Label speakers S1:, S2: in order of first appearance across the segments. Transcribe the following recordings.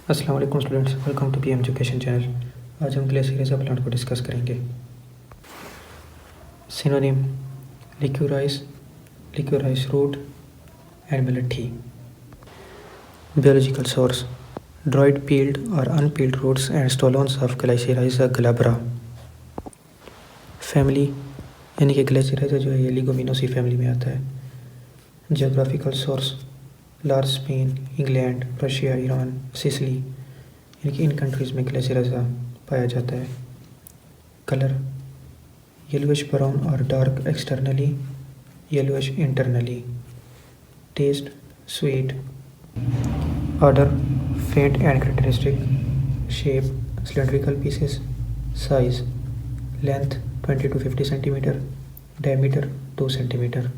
S1: अस्सलाम वालेकुम students, welcome to PM education channel. आज हम ग्लिसरीजा प्लांट को डिस्कस करेंगे। Synonym: liquorice, liquorice root and millet tea. Biological source: dried, peeled or unpeeled roots and stolons of Glycyrrhiza glabra। Family यानी कि ग्लिसरीजा जो है ये लिगोमिनोसी फैमिली में आता है। Geographical source: large Spain, England, Russia, Iran, Sicily, यानी कि इन कंट्रीज़ में ग्लिसरीजा पाया जाता है। कलर: येलोइश ब्राउन और dark externally, yellowish internally. Taste: sweet. Odour: faint and characteristic. Shape: cylindrical pieces। Size: length 20 to 50 centimetre, diameter 2 centimetre.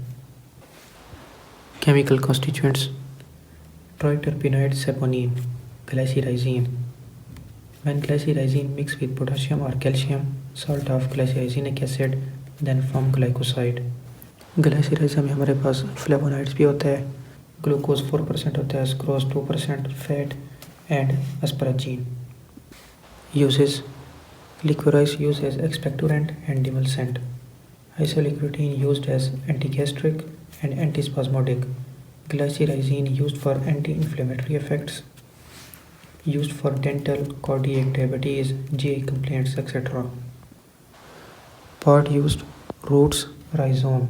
S1: Chemical constituents: triterpenoid saponin, glycyrrhizin. When glycyrrhizine mixed with potassium or calcium salt of glycyrrhizinic acid then form glycoside। Glycyrrhiza में हमारे पास flavonoids भी होता है, glucose 4% होता है, sucrose 2%, fat and asparagine। Uses: liquorice use as expectorant and demulcent. Isoliquiritin used as antigastric and antispasmodic. Glycyrrhizin used for anti-inflammatory effects, used for dental, cardiac, diabetes, GI complaints, etc. Part used: roots, rhizome.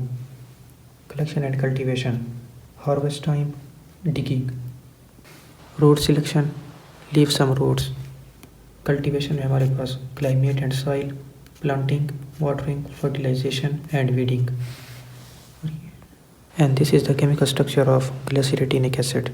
S1: Collection and cultivation: harvest time, digging. Root selection: leave some roots. Cultivation में हमारे पास climate and soil, planting, watering, fertilization and weeding. And this is the chemical structure of glycyrrhetinic acid.